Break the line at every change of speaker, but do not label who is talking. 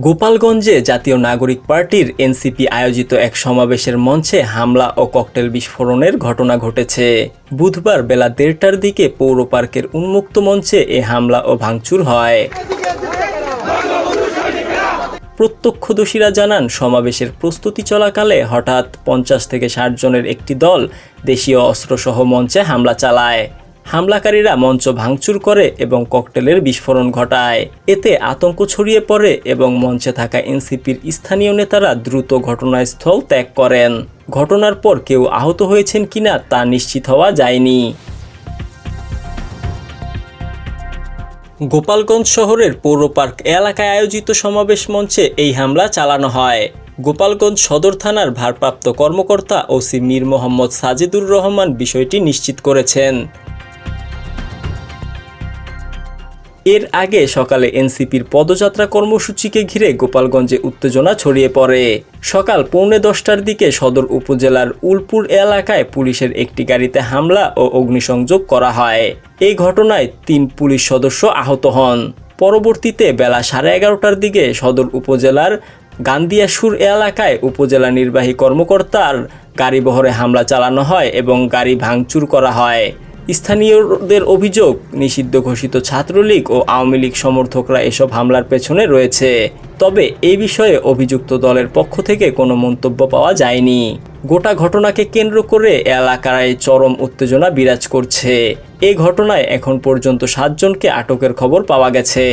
গোপালগঞ্জে জাতীয় নাগরিক পার্টির এনসিপি আয়োজিত এক সমাবেশের মঞ্চে হামলা ও ককটেল বিস্ফোরণের ঘটনা ঘটেছে। বুধবার বেলা ১:৩০টার দিকে পৌর পার্কের উন্মুক্ত মঞ্চে এ হামলা ও ভাঙচুর হয়। প্রত্যক্ষদর্শীরা জানান, সমাবেশের প্রস্তুতি চলাকালে হঠাৎ ৫০ থেকে ৬০ জনের একটি দল দেশীয় অস্ত্রসহ মঞ্চে হামলা চালায়। হামলাকারীরা মঞ্চ ভাঙচুর করে এবং ককটেলের বিস্ফোরণ ঘটায়। এতে আতঙ্ক ছড়িয়ে পড়ে এবং মঞ্চে থাকা এনসিপির স্থানীয় নেতারা দ্রুত ঘটনাস্থল ত্যাগ করেন। ঘটনার পর কেউ আহত হয়েছেন কিনা তা নিশ্চিত হওয়া যায়নি। গোপালগঞ্জ শহরের পৌর পার্ক এলাকায় আয়োজিত সমাবেশ মঞ্চে এই হামলা চালানো হয়। গোপালগঞ্জ সদর থানার ভারপ্রাপ্ত কর্মকর্তা ওসি মীর মোহাম্মদ সাজিদুর রহমান বিষয়টি নিশ্চিত করেছেন। এর আগে সকালে এনসিপির পদযাত্রা কর্মসূচিকে ঘিরে গোপালগঞ্জে উত্তেজনা ছড়িয়ে পড়ে। সকাল 9:45টার দিকে সদর উপজেলার উলপুর এলাকায় পুলিশের একটি গাড়িতে হামলা ও অগ্নিসংযোগ করা হয়। এই ঘটনায় ৩ পুলিশ সদস্য আহত হন। পরবর্তীতে বেলা 11:30টার দিকে সদর উপজেলার গান্দিয়াসুর এলাকায় উপজেলা নির্বাহী কর্মকর্তার গাড়িবহরে হামলা চালানো হয় এবং গাড়ি ভাঙচুর করা হয়। স্থানীয়দের অভিযোগ, নিষিদ্ধ ঘোষিত ছাত্রলীগ ও আওয়ামী লীগ সমর্থকরা এসব হামলার পেছনে রয়েছে। তবে এই বিষয়ে অভিযুক্ত দলের পক্ষ থেকে কোনো মন্তব্য পাওয়া যায়নি। গোটা ঘটনাকে কেন্দ্র করে এলাকায় চরম উত্তেজনা বিরাজ করছে। এই ঘটনায় এখন পর্যন্ত 7 জনকে আটকের খবর পাওয়া গেছে।